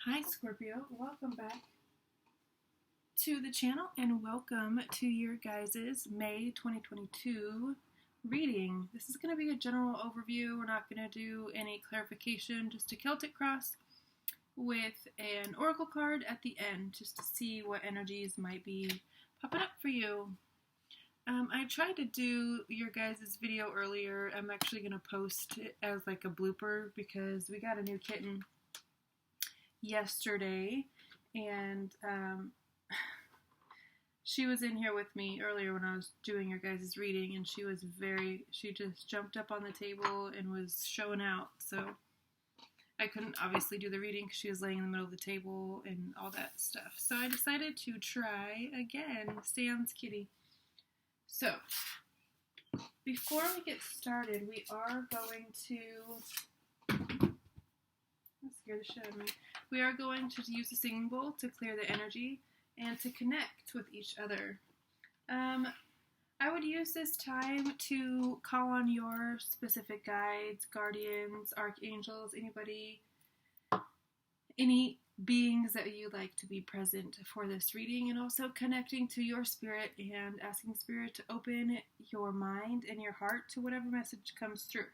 Hi Scorpio, welcome back to the channel and welcome to your guys' May 2022 reading. This is going to be a general overview. We're not going to do any clarification, just a Celtic cross with an oracle card at the end just to see what energies might be popping up for you. I tried to do your guys' video earlier. I'm actually going to post it as like a blooper because we got a new kitten yesterday, and she was in here with me earlier when I was doing your guys' reading, and she just jumped up on the table and was showing out, so I couldn't obviously do the reading because she was laying in the middle of the table and all that stuff. So I decided to try again, Sam's kitty. So before we get started, we are going to scare the shit out of me. We are going to use the singing bowl to clear the energy and to connect with each other. I would use this time to call on your specific guides, guardians, archangels, any beings that you'd like to be present for this reading, and also connecting to your spirit and asking spirit to open your mind and your heart to whatever message comes through.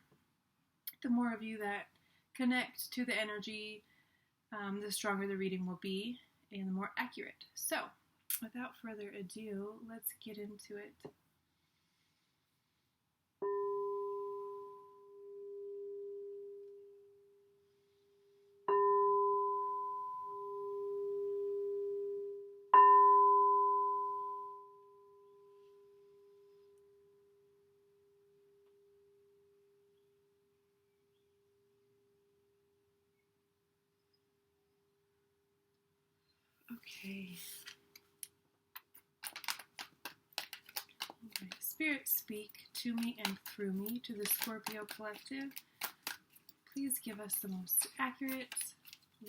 The more of you that connect to the energy, the stronger the reading will be and the more accurate. So, without further ado, let's get into it. Okay. Right. Spirit, speak to me and through me to the Scorpio collective. Please give us the most accurate,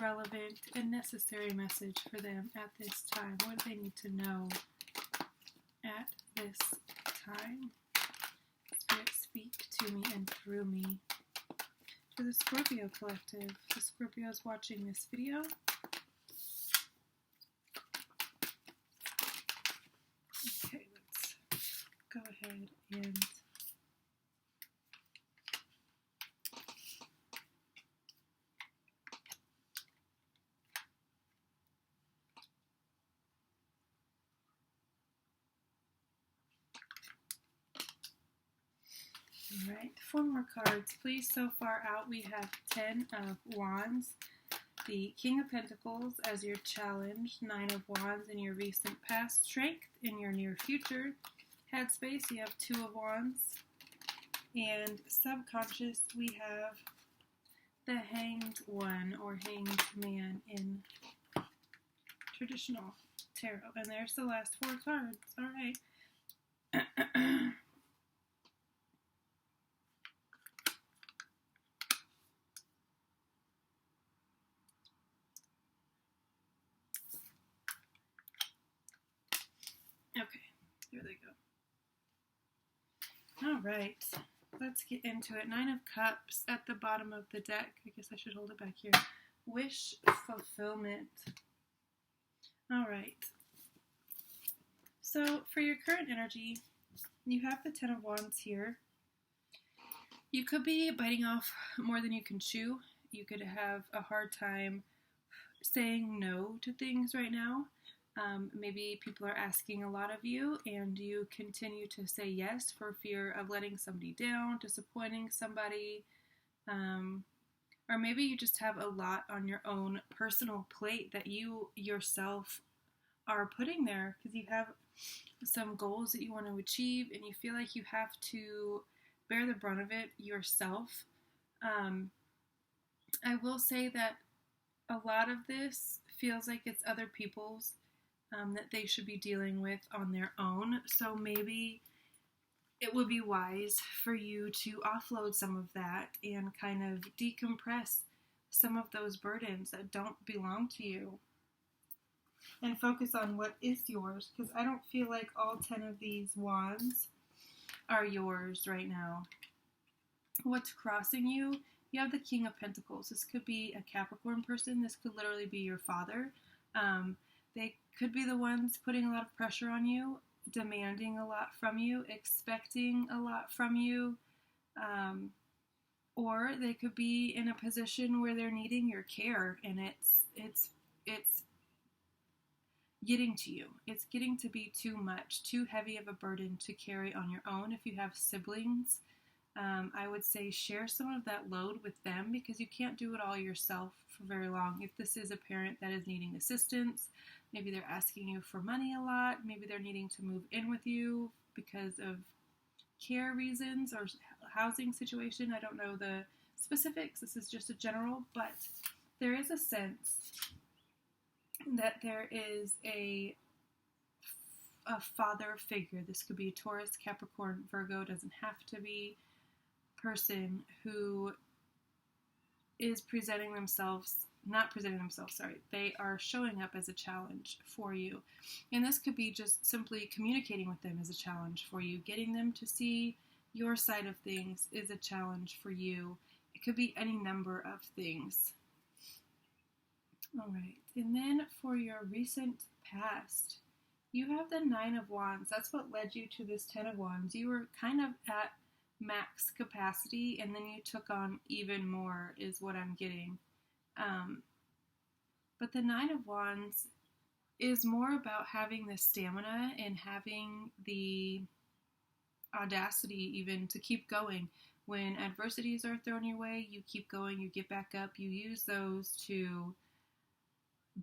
relevant, and necessary message for them at this time. What do they need to know at this time? Spirit, speak to me and through me to the Scorpio collective. The Scorpios watching this video, okay, let's go ahead and alright, 4 more cards, please. So far out we have 10 of Wands, the King of Pentacles as your challenge, 9 of Wands in your recent past, Strength in your near future, Headspace, you have 2 of Wands, and Subconscious, we have the Hanged One or Hanged Man in traditional tarot. And there's the last 4 cards. Alright. Okay, here they go. Alright, let's get into it. 9 of Cups at the bottom of the deck. I guess I should hold it back here. Wish fulfillment. Alright. So, for your current energy, you have the 10 of Wands here. You could be biting off more than you can chew. You could have a hard time saying no to things right now. Maybe people are asking a lot of you and you continue to say yes for fear of letting somebody down, disappointing somebody, or maybe you just have a lot on your own personal plate that you yourself are putting there because you have some goals that you want to achieve and you feel like you have to bear the brunt of it yourself. I will say that a lot of this feels like it's other people's that they should be dealing with on their own. So maybe it would be wise for you to offload some of that and kind of decompress some of those burdens that don't belong to you and focus on what is yours, because I don't feel like all 10 of these wands are yours right now. What's crossing you You have the King of Pentacles. This could be a Capricorn person. This could literally be your father. They could be the ones putting a lot of pressure on you, demanding a lot from you, expecting a lot from you. Or they could be in a position where they're needing your care, and it's getting to you. It's getting to be too much, too heavy of a burden to carry on your own. If you have siblings, I would say share some of that load with them, because you can't do it all yourself for very long. If this is a parent that is needing assistance, maybe they're asking you for money a lot, maybe they're needing to move in with you because of care reasons or housing situation. I don't know the specifics. This is just a general, but there is a sense that there is a father figure. This could be Taurus, Capricorn, Virgo. Doesn't have to be person who is they are showing up as a challenge for you. And this could be just simply communicating with them as a challenge for you. Getting them to see your side of things is a challenge for you. It could be any number of things. All right. And then for your recent past, you have the Nine of Wands. That's what led you to this Ten of Wands. You were kind of at max capacity, and then you took on even more, is what I'm getting. But the Nine of Wands is more about having the stamina and having the audacity even to keep going. When adversities are thrown your way, you keep going, you get back up, you use those to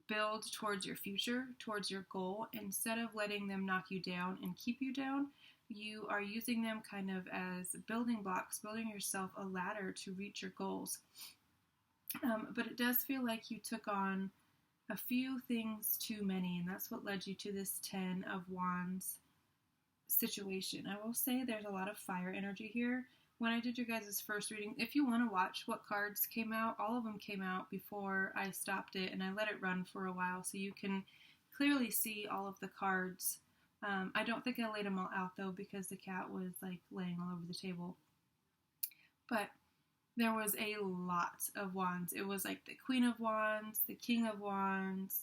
build towards your future, towards your goal. Instead of letting them knock you down and keep you down, you are using them kind of as building blocks, building yourself a ladder to reach your goals. But it does feel like you took on a few things too many, and that's what led you to this Ten of Wands situation. I will say there's a lot of fire energy here. When I did your guys' first reading, if you want to watch what cards came out, all of them came out before I stopped it, and I let it run for a while so you can clearly see all of the cards. I don't think I laid them all out, though, because the cat was, like, laying all over the table. But there was a lot of wands. It was, like, the Queen of Wands, the King of Wands,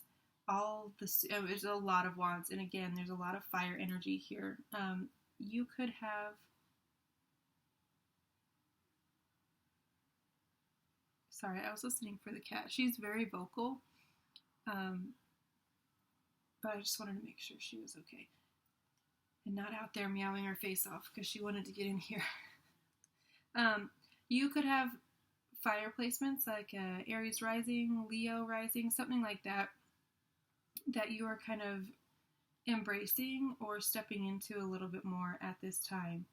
it was a lot of wands. And, again, there's a lot of fire energy here. You could have... Sorry, I was listening for the cat. She's very vocal, but I just wanted to make sure she was okay and not out there meowing her face off because she wanted to get in here. You could have fire placements like Aries rising, Leo rising, something like that, that you are kind of embracing or stepping into a little bit more at this time.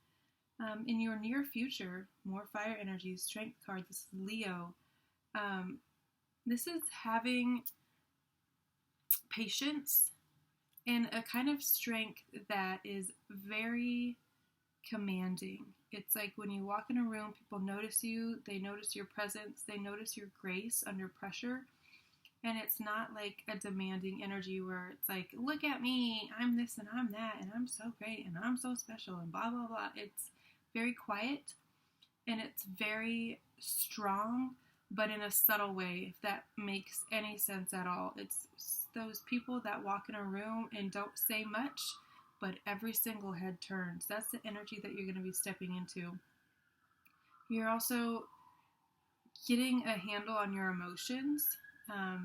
In your near future, more fire energy, strength card, this is Leo. This is having patience and a kind of strength that is very commanding. It's like when you walk in a room, people notice you, they notice your presence, they notice your grace under pressure. And it's not like a demanding energy where it's like, look at me, I'm this and I'm that, and I'm so great, and I'm so special, and blah, blah, blah. It's very quiet, and it's very strong, but in a subtle way, if that makes any sense at all. It's those people that walk in a room and don't say much, but every single head turns. That's the energy that you're going to be stepping into. You're also getting a handle on your emotions,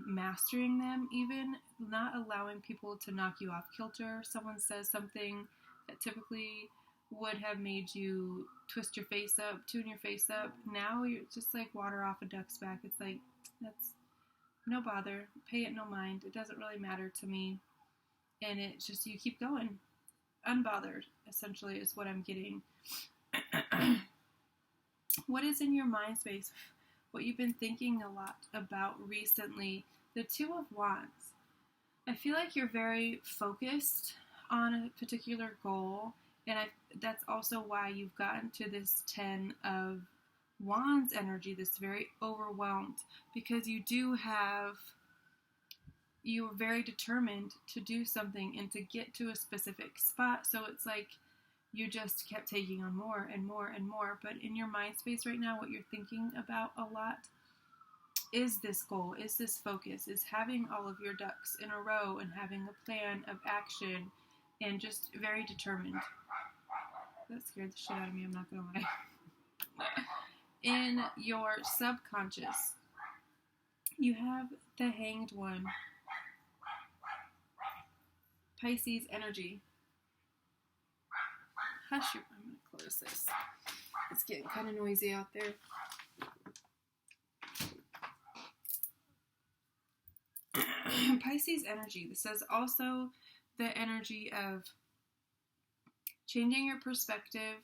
mastering them even, not allowing people to knock you off kilter. Someone says something that typically would have made you twist your face up, tune your face up. Now you're just like water off a duck's back. It's like, that's no bother, pay it no mind. It doesn't really matter to me. And it's just, you keep going. Unbothered, essentially, is what I'm getting. What is in your mind space? What you've been thinking a lot about recently? The Two of Wands. I feel like you're very focused on a particular goal, and that's also why you've gotten to this Ten of Wands energy, this very overwhelmed, because you are very determined to do something and to get to a specific spot. So it's like you just kept taking on more and more and more. But in your mind space right now, what you're thinking about a lot is this goal, is this focus, is having all of your ducks in a row and having a plan of action and just very determined. That scared the shit out of me, I'm not gonna lie. In your subconscious, you have the Hanged One, Pisces energy. Hush your, I'm gonna close this. It's getting kind of noisy out there. Pisces energy. This is also the energy of changing your perspective.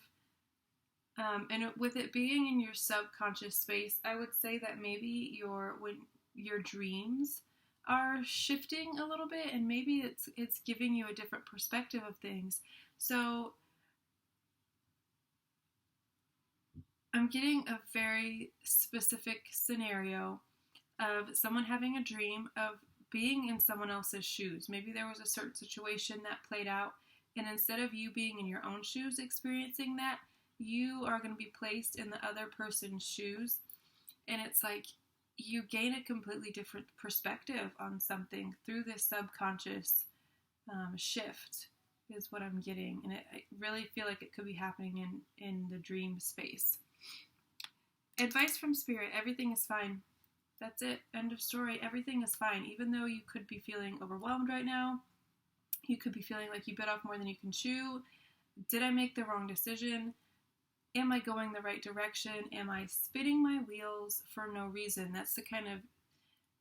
And with it being in your subconscious space, I would say that maybe when your dreams are shifting a little bit, and maybe it's giving you a different perspective of things. So I'm getting a very specific scenario of someone having a dream of being in someone else's shoes. Maybe there was a certain situation that played out, and instead of you being in your own shoes experiencing that, you are going to be placed in the other person's shoes, and it's like you gain a completely different perspective on something through this subconscious shift is what I'm getting, and I really feel like it could be happening in the dream space. Advice from Spirit: everything is fine. That's it. End of story. Everything is fine. Even though you could be feeling overwhelmed right now, you could be feeling like you bit off more than you can chew. Did I make the wrong decision? Am I going the right direction? Am I spinning my wheels for no reason? That's the kind of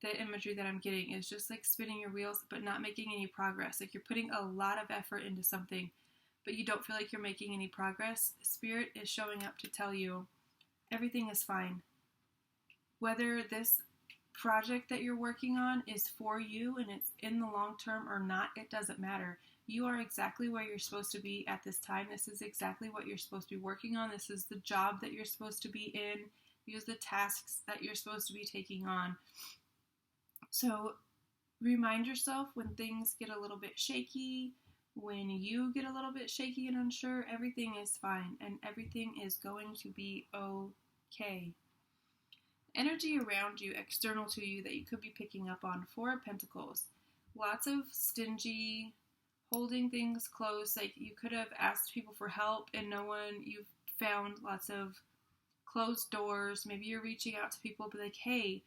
the imagery that I'm getting, is just like spinning your wheels but not making any progress. Like you're putting a lot of effort into something, but you don't feel like you're making any progress. Spirit is showing up to tell you everything is fine. Whether this project that you're working on is for you and it's in the long term or not, it doesn't matter. You are exactly where you're supposed to be at this time. This is exactly what you're supposed to be working on. This is the job that you're supposed to be in. These are the tasks that you're supposed to be taking on. So remind yourself when things get a little bit shaky, when you get a little bit shaky and unsure, everything is fine and everything is going to be okay. Energy around you, external to you, that you could be picking up on: Four of Pentacles. Lots of stingy, holding things close. Like you could have asked people for help and no one. You've found lots of closed doors. Maybe you're reaching out to people, be like, hey,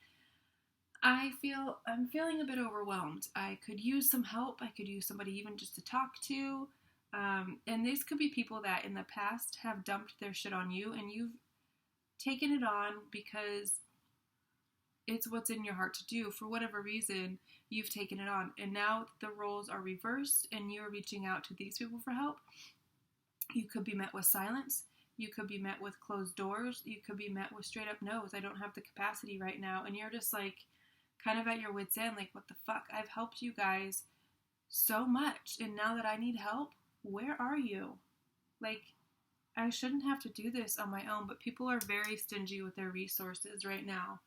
I'm feeling a bit overwhelmed. I could use some help. I could use somebody even just to talk to. And these could be people that in the past have dumped their shit on you and you've taken it on because it's what's in your heart to do. For whatever reason, you've taken it on. And now the roles are reversed and you're reaching out to these people for help. You could be met with silence. You could be met with closed doors. You could be met with straight up no's. I don't have the capacity right now. And you're just like kind of at your wit's end. Like, what the fuck? I've helped you guys so much. And now that I need help, where are you? Like, I shouldn't have to do this on my own. But people are very stingy with their resources right now.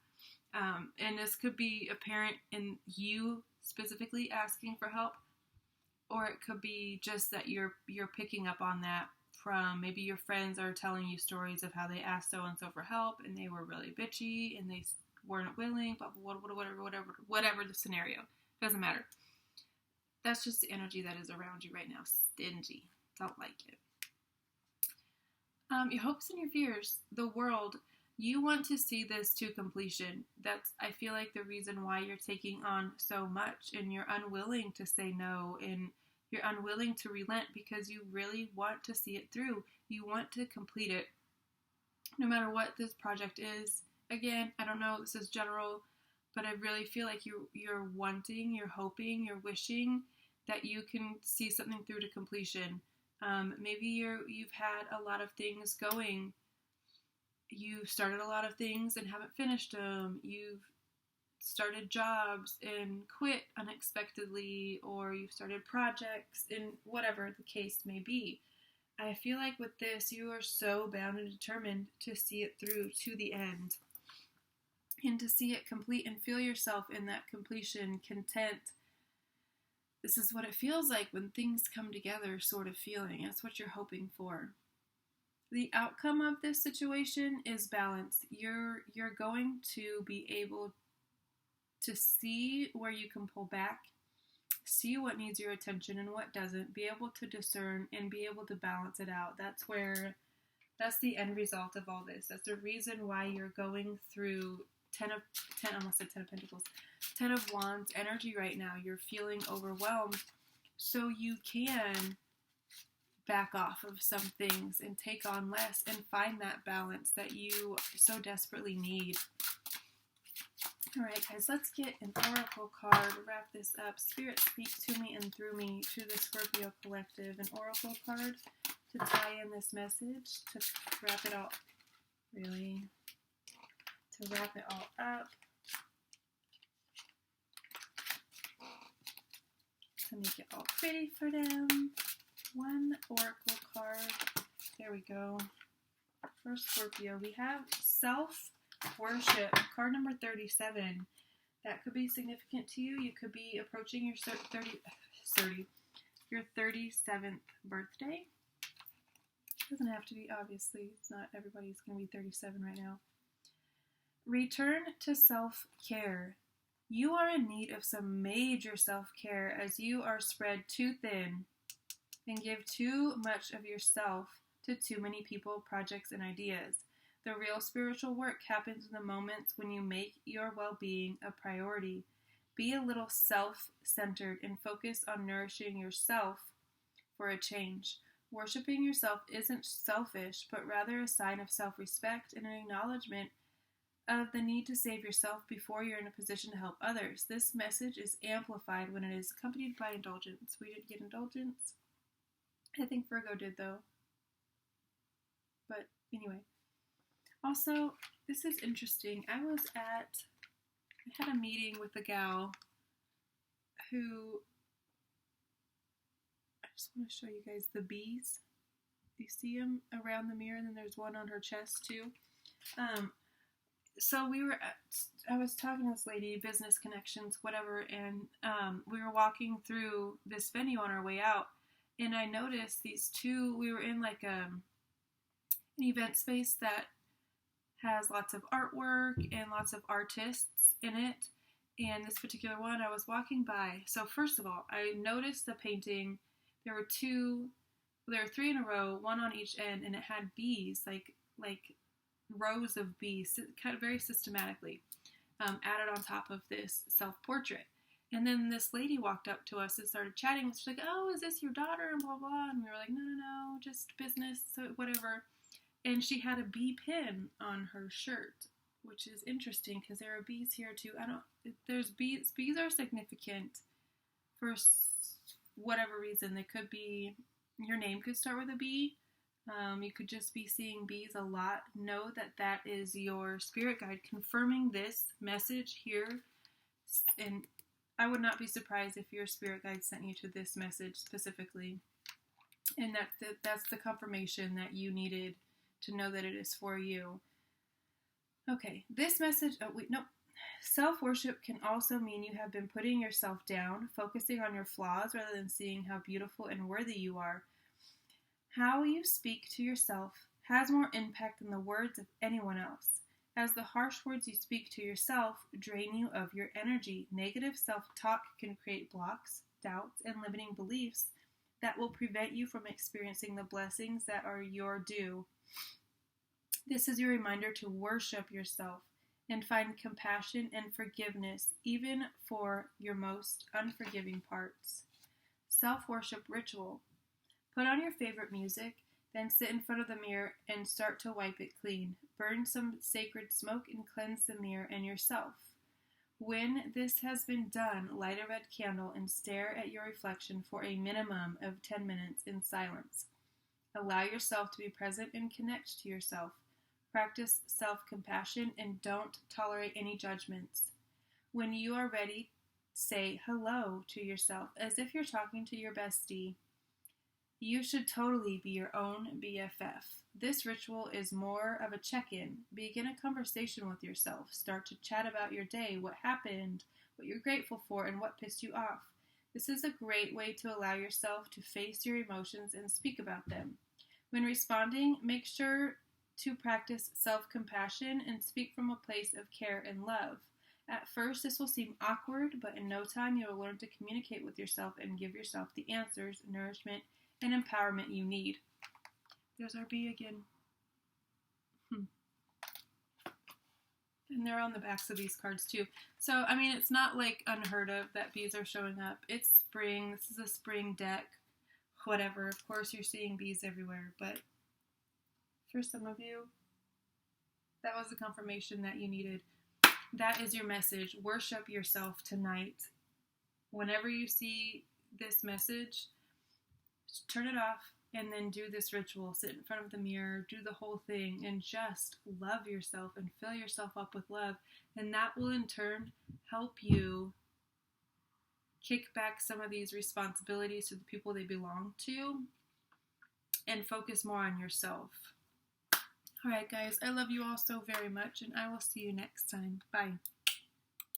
And this could be apparent in you specifically asking for help, or it could be just that you're picking up on that from maybe your friends are telling you stories of how they asked so-and-so for help and they were really bitchy and they weren't willing, but whatever the scenario. Doesn't matter. That's just the energy that is around you right now. Stingy. Don't like it. Your hopes and your fears. The world. You want to see this to completion. That's, I feel like, the reason why you're taking on so much and you're unwilling to say no and you're unwilling to relent because you really want to see it through. You want to complete it no matter what this project is. Again, I don't know, this is general, but I really feel like you're wanting, you're hoping, you're wishing that you can see something through to completion. Maybe you've had a lot of things going. You've started a lot of things and haven't finished them. You've started jobs and quit unexpectedly, or you've started projects, and whatever the case may be. I feel like with this, you are so bound and determined to see it through to the end and to see it complete and feel yourself in that completion, content, This is what it feels like when things come together, sort of feeling. That's what you're hoping for. The outcome of this situation is balance. You're going to be able to see where you can pull back, see what needs your attention and what doesn't, be able to discern and be able to balance it out. That's the end result of all this. That's the reason why you're going through 10 of Pentacles, 10 of Wands energy right now. You're feeling overwhelmed, so you can back off of some things and take on less and find that balance that you so desperately need. Alright guys, let's get an oracle card, wrap this up. Spirit, speak to me and through me to the Scorpio collective. An oracle card to tie in this message, to wrap it all, really, to wrap it all up. To make it all pretty for them. One oracle card. There we go. For Scorpio, we have self-worship, card number 37. That could be significant to you. You could be approaching your 37th birthday. Doesn't have to be, obviously. It's not everybody's going to be 37 right now. Return to self-care. You are in need of some major self-care as you are spread too thin and give too much of yourself to too many people, projects, and ideas. The real spiritual work happens in the moments when you make your well-being a priority. Be a little self-centered and focus on nourishing yourself for a change. Worshipping yourself isn't selfish, but rather a sign of self-respect and an acknowledgement of the need to save yourself before you're in a position to help others. This message is amplified when it is accompanied by indulgence. We didn't get indulgence. I think Virgo did, though. But anyway. Also, this is interesting. I had a meeting with a gal who, I just want to show you guys the bees. You see them around the mirror, and then there's one on her chest, too. So I was talking to this lady, business connections, whatever, and we were walking through this venue on our way out, and I noticed these two, we were in like an event space that has lots of artwork and lots of artists in it, and this particular one I was walking by. So first of all, I noticed the painting. There were three in a row, one on each end, and it had bees, like rows of bees, kind of very systematically, added on top of this self-portrait. And then this lady walked up to us and started chatting. She's like, "Oh, is this your daughter?" And blah, blah. And we were like, no, just business, so whatever. And she had a bee pin on her shirt, which is interesting because there are bees here too. There's bees. Bees are significant for whatever reason. They could be, your name could start with a B. You could just be seeing bees a lot. Know that that is your spirit guide confirming this message here. And I would not be surprised if your spirit guide sent you to this message specifically. And that's the confirmation that you needed to know that it is for you. Okay, this message, self-worship can also mean you have been putting yourself down, focusing on your flaws rather than seeing how beautiful and worthy you are. How you speak to yourself has more impact than the words of anyone else, as the harsh words you speak to yourself drain you of your energy. Negative self-talk can create blocks, doubts, and limiting beliefs that will prevent you from experiencing the blessings that are your due. This is your reminder to worship yourself and find compassion and forgiveness even for your most unforgiving parts. Self-worship ritual. Put on your favorite music, then sit in front of the mirror and start to wipe it clean. Burn some sacred smoke and cleanse the mirror and yourself. When this has been done, light a red candle and stare at your reflection for a minimum of 10 minutes in silence. Allow yourself to be present and connect to yourself. Practice self-compassion and don't tolerate any judgments. When you are ready, say hello to yourself as if you're talking to your bestie. You should totally be your own BFF. This ritual is more of a check-in. Begin a conversation with yourself. Start to chat about your day, what happened, what you're grateful for, and what pissed you off. This is a great way to allow yourself to face your emotions and speak about them. When responding, make sure to practice self-compassion and speak from a place of care and love. At first, this will seem awkward, but in no time you will learn to communicate with yourself and give yourself the answers, nourishment, and empowerment you need. There's our bee again. And they're on the backs of these cards too. So, I mean, it's not like unheard of that bees are showing up. It's spring. This is a spring deck. Whatever. Of course, you're seeing bees everywhere. But for some of you, that was the confirmation that you needed. That is your message. Worship yourself tonight. Whenever you see this message, turn it off. And then do this ritual. Sit in front of the mirror, do the whole thing, and just love yourself and fill yourself up with love. And that will in turn help you kick back some of these responsibilities to the people they belong to and focus more on yourself. Alright guys, I love you all so very much, and I will see you next time. Bye.